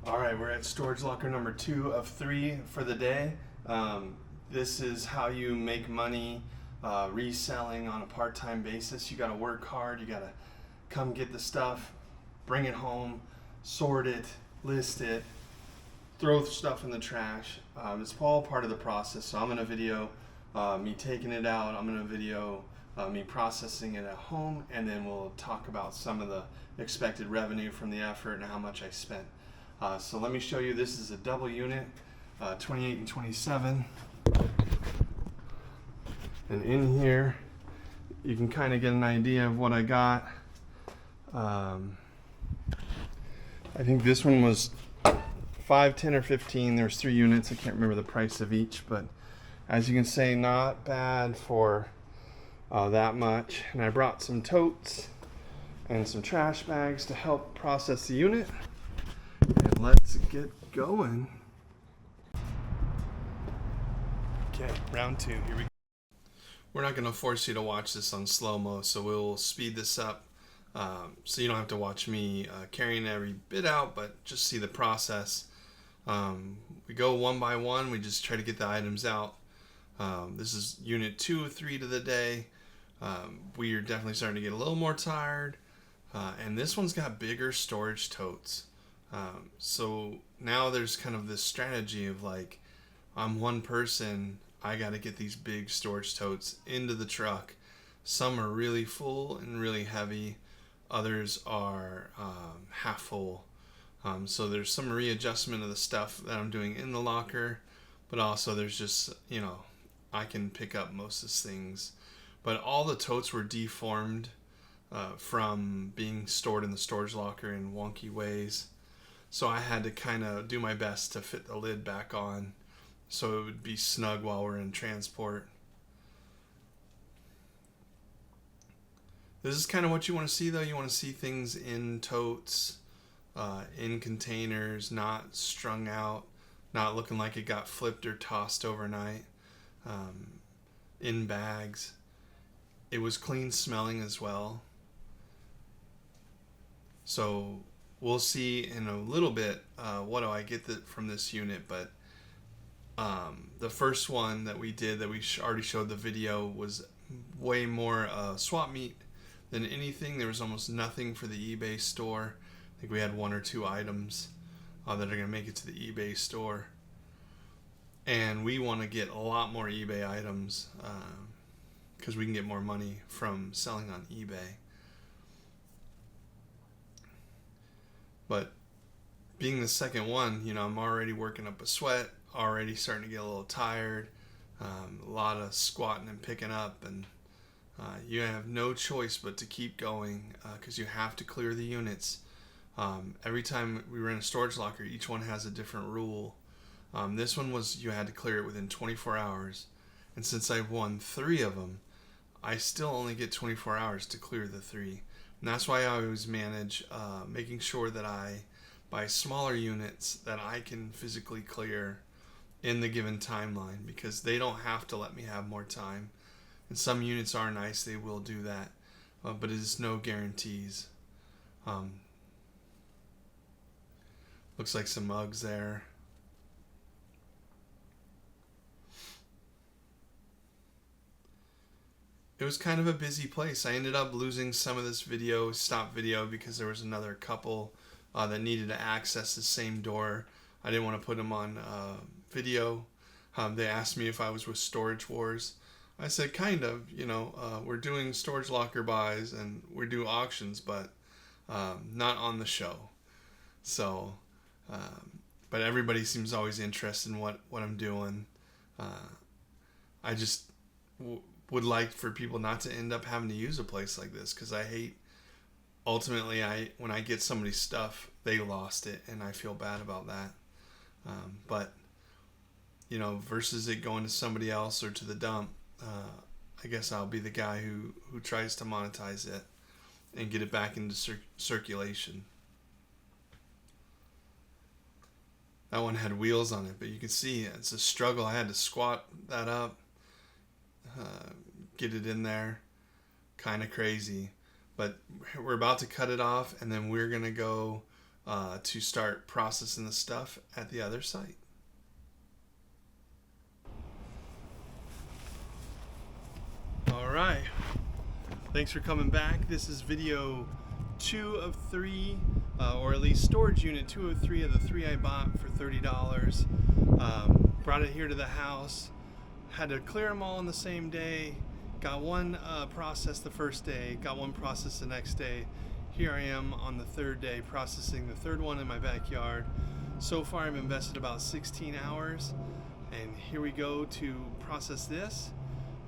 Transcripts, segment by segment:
All right, we're at storage locker number 2 of 3 for the day. This is how you make money reselling on a part-time basis. You got to work hard. You got to come get the stuff, bring it home, sort it, list it, throw stuff in the trash. It's all part of the process. So I'm going to video me taking it out. I'm going to video me processing it at home, and then we'll talk about some of the expected revenue from the effort and how much I spent. So let me show you. This is a double unit, 28 and 27. And in here, you can kind of get an idea of what I got. I think this one was 5, 10, or 15. There's 3 units. I can't remember the price of each, but as you can see, not bad for that much. And I brought some totes and some trash bags to help process the unit. And let's get going. Okay, round 2. Here we go. We're not going to force you to watch this on slow-mo, so we'll speed this up so you don't have to watch me carrying every bit out, but just see the process. We go one by one. We just try to get the items out. This is unit 2 of 3 to the day. We are definitely starting to get a little more tired. And this one's got bigger storage totes. So now there's kind of this strategy of like, I'm one person, I got to get these big storage totes into the truck. Some are really full and really heavy. Others are half full. So there's some readjustment of the stuff that I'm doing in the locker, but also there's just, I can pick up most of these things. But all the totes were deformed from being stored in the storage locker in wonky ways. So I had to kind of do my best to fit the lid back on so it would be snug while we're in transport. This is kind of what you want to see, though. You want to see things in totes, in containers, not strung out, not looking like it got flipped or tossed overnight, in bags. It was clean smelling as well. So we'll see in a little bit what do I get from this unit, but the first one that we did that we already showed the video was way more swap meet than anything. There was almost nothing for the eBay store. I think we had 1 or 2 items that are going to make it to the eBay store. And we want to get a lot more eBay items because we can get more money from selling on eBay. But being the second one, I'm already working up a sweat, already starting to get a little tired, a lot of squatting and picking up, and you have no choice but to keep going because you have to clear the units. Every time we were in a storage locker, each one has a different rule. This one was you had to clear it within 24 hours, and since I've won 3 of them, I still only get 24 hours to clear the 3. And that's why I always manage making sure that I buy smaller units that I can physically clear in the given timeline, because they don't have to let me have more time. And some units are nice, they will do that, but it is no guarantees. Looks like some mugs there. It was kind of a busy place. I ended up losing some of this stop video, because there was another couple that needed to access the same door. I didn't want to put them on video. They asked me if I was with Storage Wars. I said, kind of, we're doing storage locker buys and we do auctions, but not on the show. So, but everybody seems always interested in what I'm doing. I just would like for people not to end up having to use a place like this, because I hate, ultimately, when I get somebody's stuff, they lost it, and I feel bad about that. But, versus it going to somebody else or to the dump, I guess I'll be the guy who tries to monetize it and get it back into circulation. That one had wheels on it, but you can see it's a struggle. I had to squat that up, get it in there. Kind of crazy. But we're about to cut it off, and then we're going to go to start processing the stuff at the other site. All right. Thanks for coming back. This is video 2 of 3, or at least storage unit 2 of 3 of the 3 I bought for $30. Brought it here to the house. Had to clear them all on the same day. Got one processed the first day, got one processed the next day. Here I am on the third day processing the third one in my backyard. So far I've invested about 16 hours, and here we go to process this.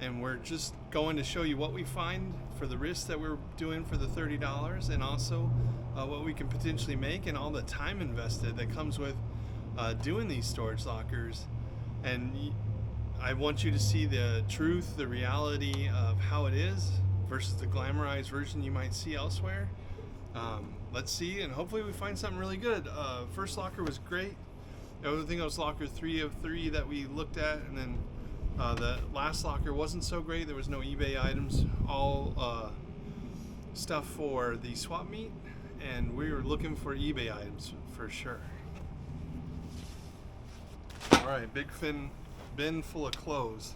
And we're just going to show you what we find for the risk that we're doing for the $30, and also what we can potentially make, and all the time invested that comes with doing these storage lockers. And I want you to see the truth, the reality of how it is versus the glamorized version you might see elsewhere. Let's see, and hopefully we find something really good. First locker was great. I think it was locker 3 of 3 that we looked at, and then the last locker wasn't so great. There was no eBay items, all stuff for the swap meet, and we were looking for eBay items for sure. All right, big bin full of clothes.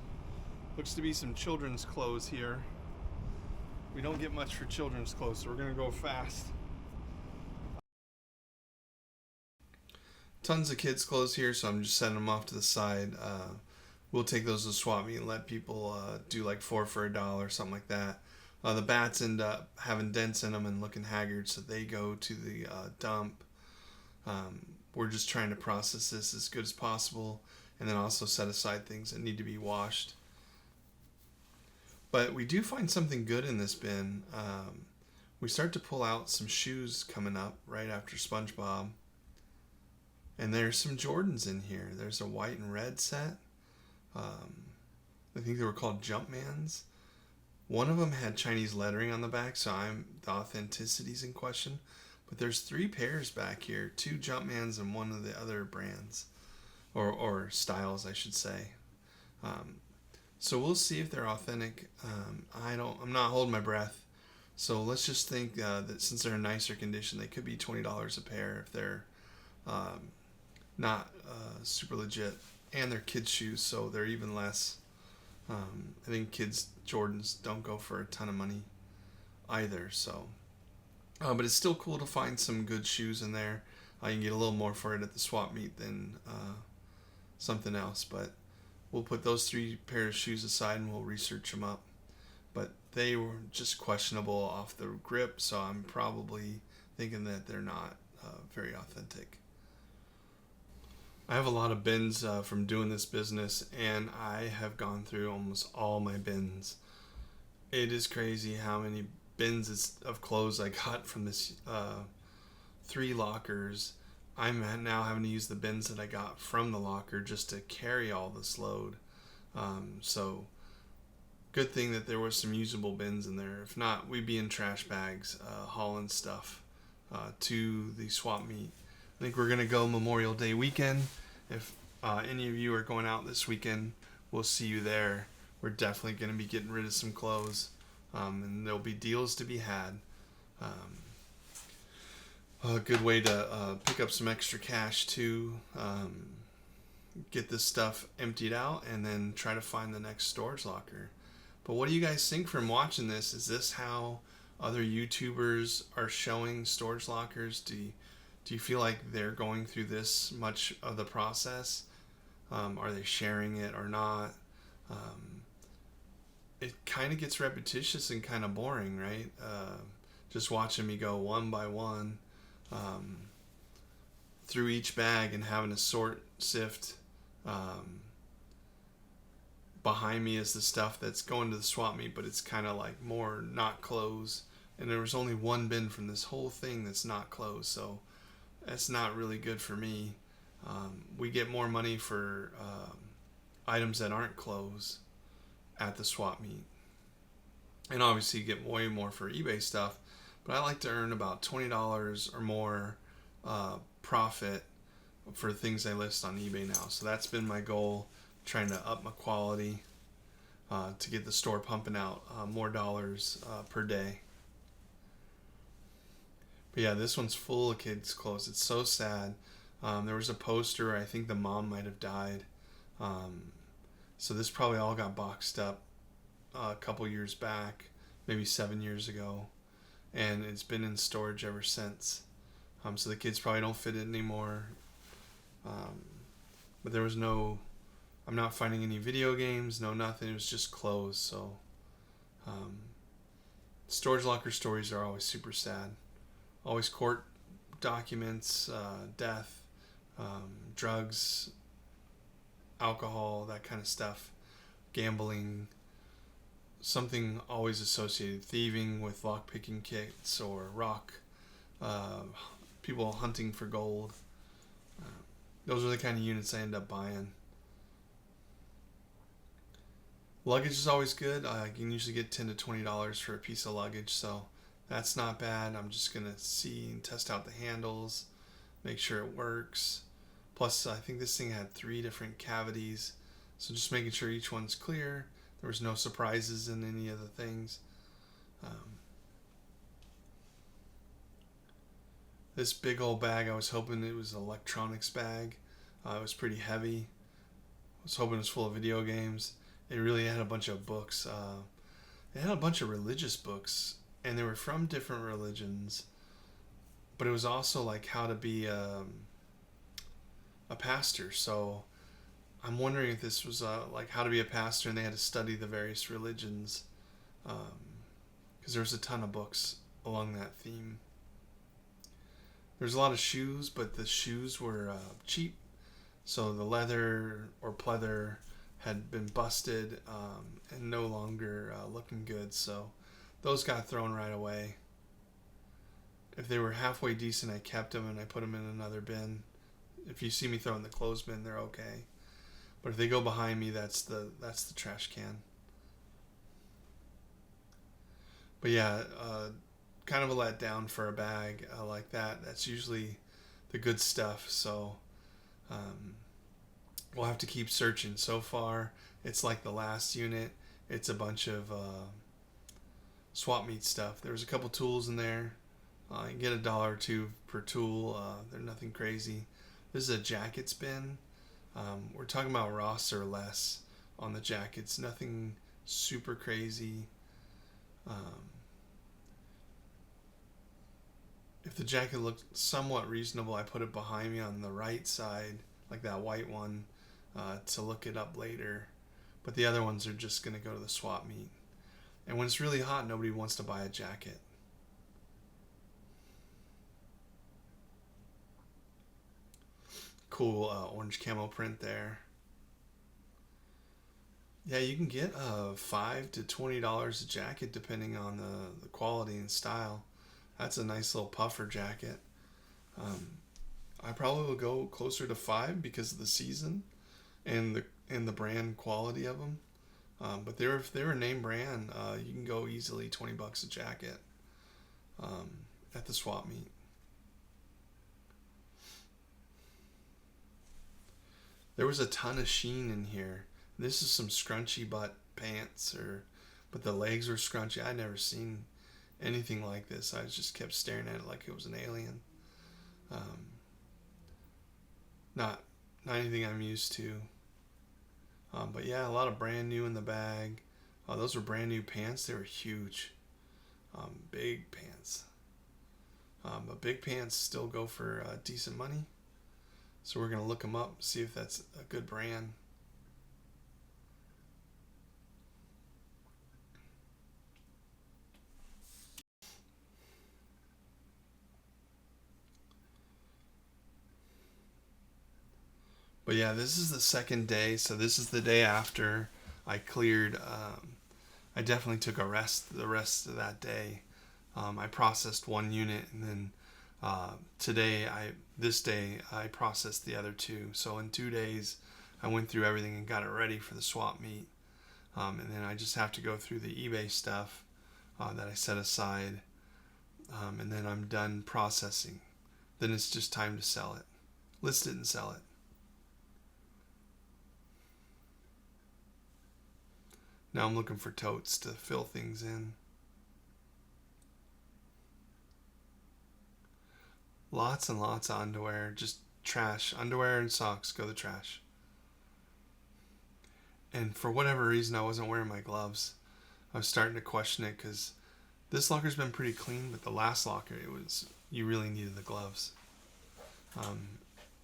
Looks to be some children's clothes here. We don't get much for children's clothes, so we're gonna go fast. Tons of kids' clothes here, so I'm just setting them off to the side. We'll take those to swap meet and let people do like 4 for $1, something like that. The bats end up having dents in them and looking haggard, so they go to the dump. We're just trying to process this as good as possible, and then also set aside things that need to be washed. But we do find something good in this bin. We start to pull out some shoes coming up right after SpongeBob. And there's some Jordans in here. There's a white and red set. I think they were called Jumpmans. One of them had Chinese lettering on the back, so the authenticity's in question. But there's 3 pairs back here, 2 Jumpmans and one of the other brands, or styles, I should say. So we'll see if they're authentic. I'm not holding my breath. So let's just think that since they're in nicer condition, they could be $20 a pair if they're not super legit. And they're kids' shoes, so they're even less. I think kids' Jordans don't go for a ton of money either. So, but it's still cool to find some good shoes in there. You can get a little more for it at the swap meet than something else. But we'll put those 3 pairs of shoes aside and we'll research them up. But they were just questionable off the grip, so I'm probably thinking that they're not very authentic. I have a lot of bins from doing this business, and I have gone through almost all my bins. It is crazy how many bins of clothes I got from this 3 lockers. I'm now having to use the bins that I got from the locker just to carry all this load. So good thing that there was some usable bins in there. If not, we'd be in trash bags hauling stuff to the swap meet. I think we're going to go Memorial Day weekend. If any of you are going out this weekend, we'll see you there. We're definitely going to be getting rid of some clothes, and there'll be deals to be had. A good way to pick up some extra cash too. Get this stuff emptied out and then try to find the next storage locker. But what do you guys think from watching this? Is this how other YouTubers are showing storage lockers? Do you feel like they're going through this much of the process? Are they sharing it or not? It kind of gets repetitious and kind of boring, right? Just watching me go one by one through each bag and having to sift. Behind me is the stuff that's going to the swap meet, but it's kind of like more not clothes. And there was only one bin from this whole thing that's not clothes, so that's not really good for me. We get more money for items that aren't clothes at the swap meet. And obviously you get way more for eBay stuff, but I like to earn about $20 or more profit for things I list on eBay now. So that's been my goal, trying to up my quality to get the store pumping out more dollars per day. But yeah, this one's full of kids' clothes. It's so sad. There was a poster. I think the mom might have died. Um, so this probably all got boxed up a couple years back, maybe 7 years ago, and it's been in storage ever since. So the kids probably don't fit it anymore. Um, but there was no. I'm not finding any video games. No nothing. It was just clothes. So um, storage locker stories are always super sad. Always court documents, death, drugs, alcohol, that kind of stuff, gambling, something always associated, thieving with lock-picking kits or rock, uh, people hunting for gold. Uh, those are the kind of units I end up buying. Luggage is always good. You can usually get $10 to $20 for a piece of luggage, so that's not bad. I'm just going to see and test out the handles, make sure it works. Plus, I think this thing had 3 different cavities, so just making sure each one's clear. There was no surprises in any of the things. This big old bag, I was hoping it was an electronics bag. It was pretty heavy. I was hoping it was full of video games. It really had a bunch of books. It had a bunch of religious books, and they were from different religions. But it was also like how to be a pastor. So I'm wondering if this was like how to be a pastor, and they had to study the various religions, because there's a ton of books along that theme. There's a lot of shoes, but the shoes were cheap. So the leather or pleather had been busted and no longer looking good. So those got thrown right away. If they were halfway decent, I kept them and I put them in another bin. If you see me throw in the clothes bin, they're okay. But if they go behind me, that's the trash can. But yeah, kind of a letdown for a bag like that. That's usually the good stuff. So we'll have to keep searching. So far, it's like the last unit. It's a bunch of swap meet stuff. There was a couple tools in there. You can get $1 or $2 per tool. They're nothing crazy. This is a jackets bin. We're talking about Ross or less on the jackets. Nothing super crazy. If the jacket looked somewhat reasonable, I put it behind me on the right side, like that white one, to look it up later. But the other ones are just going to go to the swap meet. And when it's really hot, nobody wants to buy a jacket. Cool orange camo print there. Yeah, you can get $5 to $20 a jacket depending on the quality and style. That's a nice little puffer jacket. I probably will go closer to 5 because of the season and the brand quality of them. But if they're a name brand, you can go easily $20 a jacket at the swap meet. There was a ton of sheen in here. This is some scrunchy butt pants, but the legs were scrunchy. I'd never seen anything like this. I just kept staring at it like it was an alien. Not anything I'm used to. But yeah, a lot of brand new in the bag. Those were brand new pants. They were huge. Big pants. But big pants still go for decent money. So we're going to look them up, see if that's a good brand. But yeah, this is the second day. So this is the day after I cleared. I definitely took a rest the rest of that day. I processed 1 unit, and then this day I processed the other 2. So in 2 days, I went through everything and got it ready for the swap meet. And then I just have to go through the eBay stuff that I set aside, and then I'm done processing. Then it's just time to sell it, list it and sell it. Now I'm looking for totes to fill things in. Lots and lots of underwear, just trash. Underwear and socks go to the trash. And for whatever reason, I wasn't wearing my gloves. I was starting to question it because this locker's been pretty clean, but the last locker, you really needed the gloves.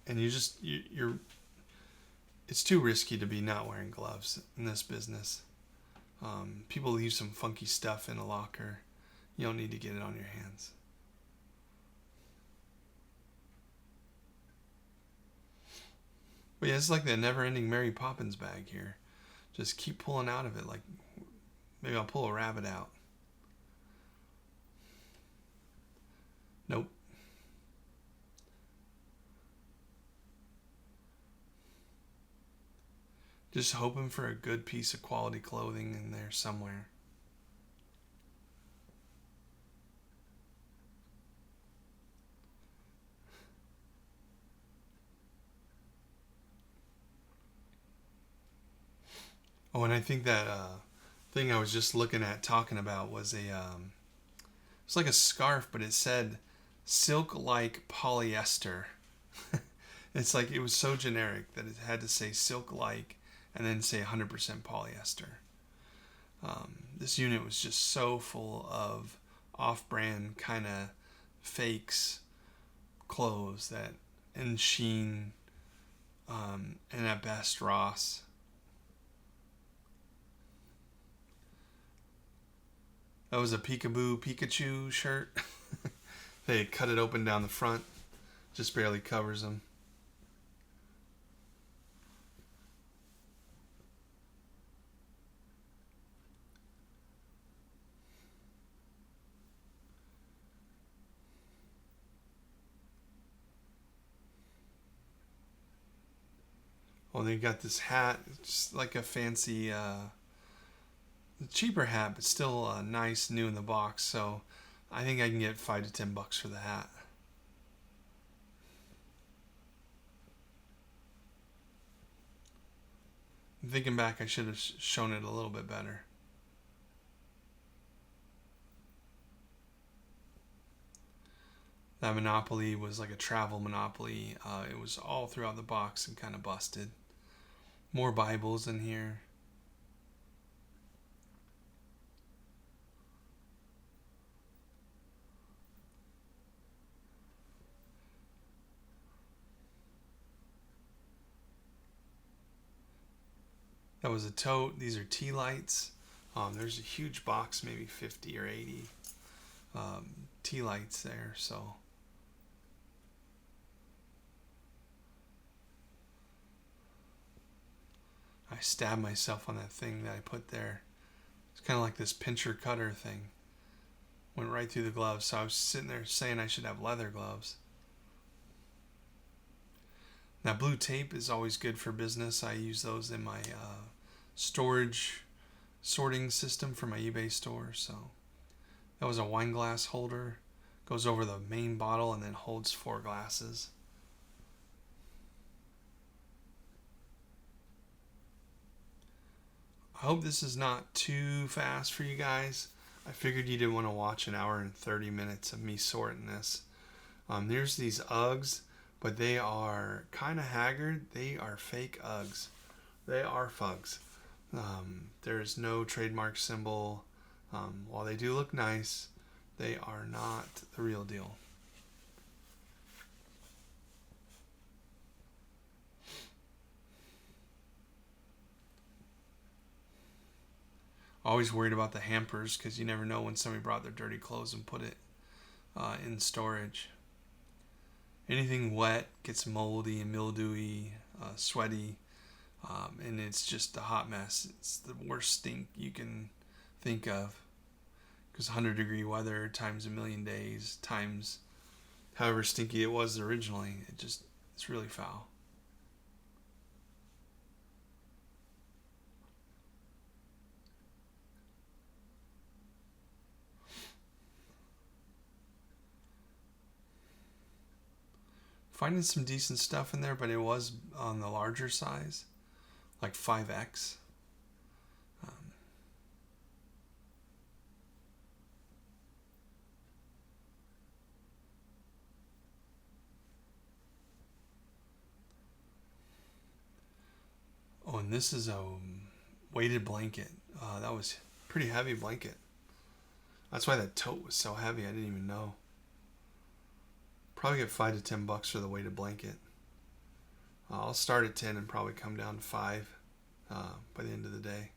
And you're it's too risky to be not wearing gloves in this business. People leave some funky stuff in a locker. You don't need to get it on your hands. But yeah, it's like the never-ending Mary Poppins bag here. Just keep pulling out of it. Like maybe I'll pull a rabbit out. Nope. Just hoping for a good piece of quality clothing in there somewhere. Oh, and I think that thing I was just looking at talking about was it's like a scarf, but it said silk-like polyester. It's like it was so generic that it had to say silk-like and then say 100% polyester. This unit was just so full of off-brand kind of fakes clothes that and Shein and at best Ross. That was a Peekaboo Pikachu shirt. They cut it open down the front, just barely covers them. Oh, they got this hat. It's like a fancy, cheaper hat, but still nice, new in the box. So I think I can get $5 to $10 for the hat. Thinking back, I should have shown it a little bit better. That Monopoly was like a travel Monopoly. It was all throughout the box and kind of busted. More Bibles in here. That was a tote. These are tea lights. There's a huge box, maybe 50 or 80 tea lights there. So I stabbed myself on that thing that I put there. It's kind of like this pincher cutter thing. Went right through the gloves. So I was sitting there saying I should have leather gloves. Now blue tape is always good for business. I use those in my storage sorting system for my eBay store. So that was a wine glass holder. Goes over the main bottle and then holds 4 glasses. I hope this is not too fast for you guys. I figured you didn't want to watch an hour and 30 minutes of me sorting this. There's these Uggs, but they are kind of haggard. They are fake Uggs. They are Fugs. There's no trademark symbol. While they do look nice, they are not the real deal. Always worried about the hampers because you never know when somebody brought their dirty clothes and put it in storage. Anything wet gets moldy and mildewy, sweaty, and it's just a hot mess. It's the worst stink you can think of because 100-degree weather times a million days times however stinky it was originally, it's really foul. Finding some decent stuff in there, but it was on the larger size, like 5X. and this is a weighted blanket. That was pretty heavy blanket. That's why that tote was so heavy. I didn't even know. Probably get $5 to $10 for the weighted blanket. I'll start at 10 and probably come down to 5 by the end of the day.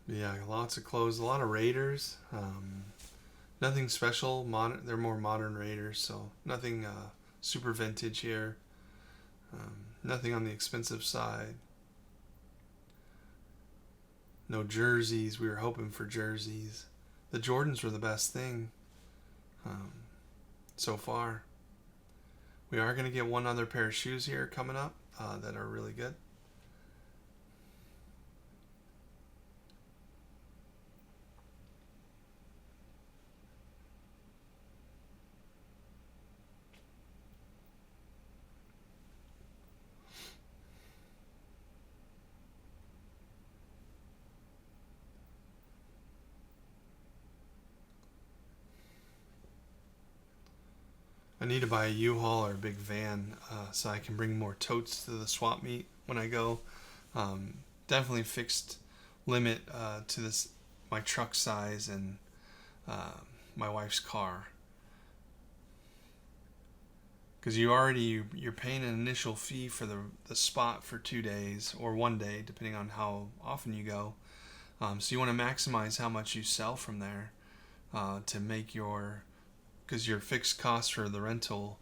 Yeah, lots of clothes, a lot of Raiders. Nothing special. They're more modern Raiders, so nothing super vintage here. Nothing on the expensive side. No jerseys. We were hoping for jerseys. The Jordans were the best thing so far. We are going to get one other pair of shoes here coming up that are really good. I need to buy a U-Haul or a big van so I can bring more totes to the swap meet when I go. Definitely fixed limit to my truck size and my wife's car. Because you're paying an initial fee for the spot for 2 days or 1 day, depending on how often you go. So you want to maximize how much you sell from there to make because your fixed cost for the rental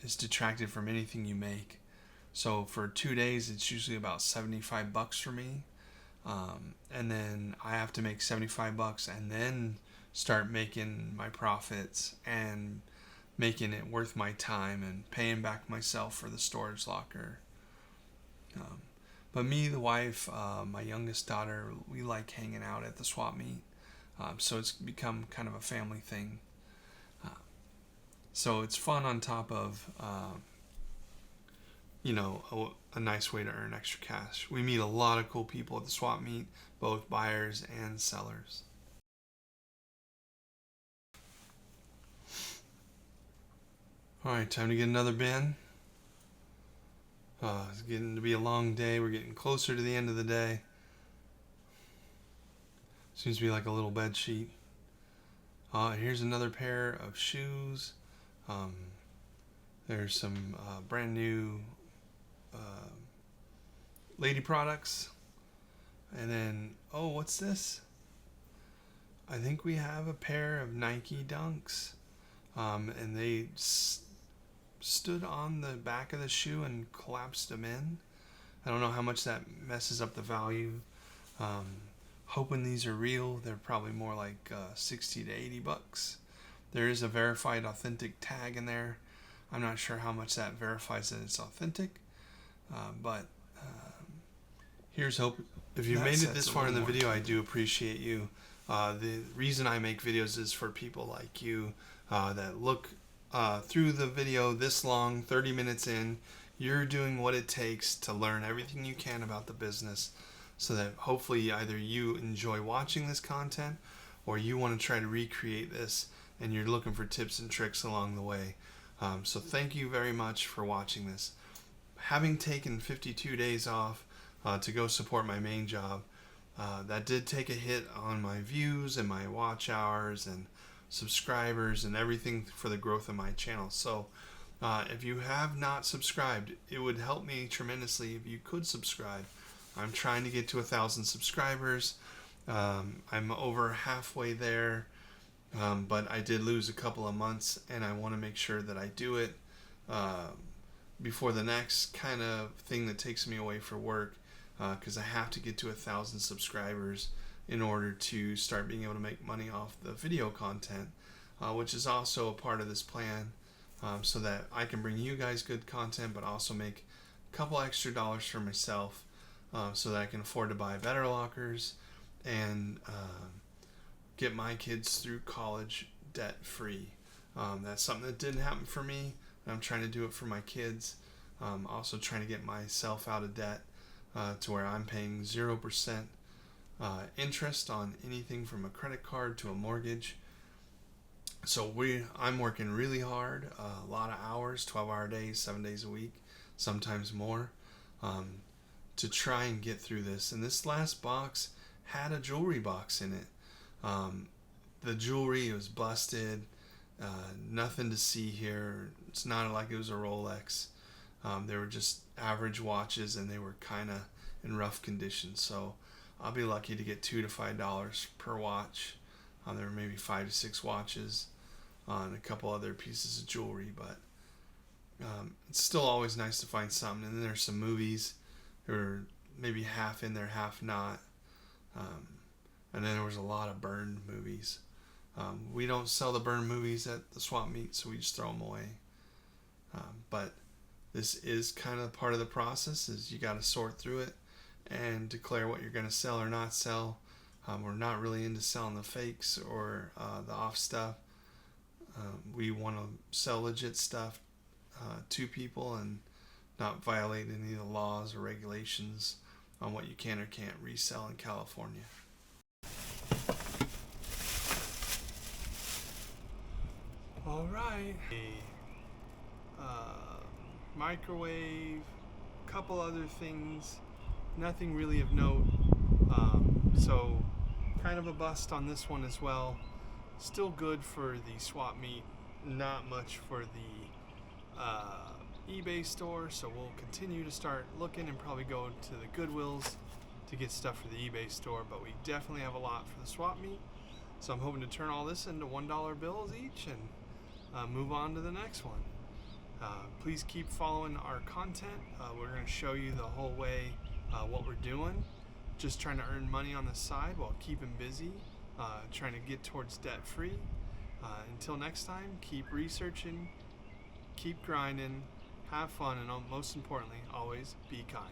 is detracted from anything you make. So for 2 days, it's usually about $75 for me. And then I have to make $75 and then start making my profits and making it worth my time and paying back myself for the storage locker. But me, the wife, my youngest daughter, we like hanging out at the swap meet. So it's become kind of a family thing. So it's fun on top of, a nice way to earn extra cash. We meet a lot of cool people at the swap meet, both buyers and sellers. All right, time to get another bin. It's getting to be a long day. We're getting closer to the end of the day. Seems to be like a little bed sheet. Here's another pair of shoes. There's some brand new lady products. And then, what's this? I think we have a pair of Nike Dunks. And they stood on the back of the shoe and collapsed them in. I don't know how much that messes up the value. Hoping these are real. They're probably more like $60 to $80. There is a verified authentic tag in there. I'm not sure how much that verifies that it's authentic, but here's hope. If you've made it this far in the video, I do appreciate you. The reason I make videos is for people like you that look through the video this long, 30 minutes in. You're doing what it takes to learn everything you can about the business so that hopefully either you enjoy watching this content or you want to try to recreate this and you're looking for tips and tricks along the way. So thank you very much for watching this. Having taken 52 days off to go support my main job, that did take a hit on my views and my watch hours and subscribers and everything for the growth of my channel. So if you have not subscribed, it would help me tremendously if you could subscribe. I'm trying to get to 1,000 subscribers. I'm over halfway there, but I did lose a couple of months, and I want to make sure that I do it before the next kind of thing that takes me away for work, because I have to get to 1,000 subscribers in order to start being able to make money off the video content, which is also a part of this plan, so that I can bring you guys good content, but also make a couple extra dollars for myself, so that I can afford to buy better lockers and get my kids through college debt free. That's something that didn't happen for me. I'm trying to do it for my kids. Also trying to get myself out of debt to where I'm paying 0% interest on anything from a credit card to a mortgage. So I'm working really hard, a lot of hours, 12-hour days, 7 days a week, sometimes more, to try and get through this. And this last box had a jewelry box in it. The jewelry was busted, nothing to see here. It's not like it was a Rolex. They were just average watches, and they were kind of in rough condition. So I'll be lucky to get $2 to $5 per watch. There were maybe 5 to 6 watches on a couple other pieces of jewelry, but it's still always nice to find something. And then there's some movies that were maybe half in there, half not. And then there was a lot of burned movies. We don't sell the burned movies at the swap meet, so we just throw them away. But this is kind of part of the process, is you got to sort through it and declare what you're going to sell or not sell. We're not really into selling the fakes or the off stuff. We want to sell legit stuff to people and not violate any of the laws or regulations on what you can or can't resell in California. All right. Microwave, couple other things, nothing really of note. So kind of a bust on this one as well. Still good for the swap meet, not much for the eBay store, so we'll continue to start looking and probably go to the Goodwills to get stuff for the eBay store, but we definitely have a lot for the swap meet. So I'm hoping to turn all this into $1 bills each and move on to the next one. Please keep following our content. We're going to show you the whole way what we're doing. Just trying to earn money on the side while keeping busy, trying to get towards debt free. Until next time, keep researching, keep grinding, have fun, and most importantly, always be kind.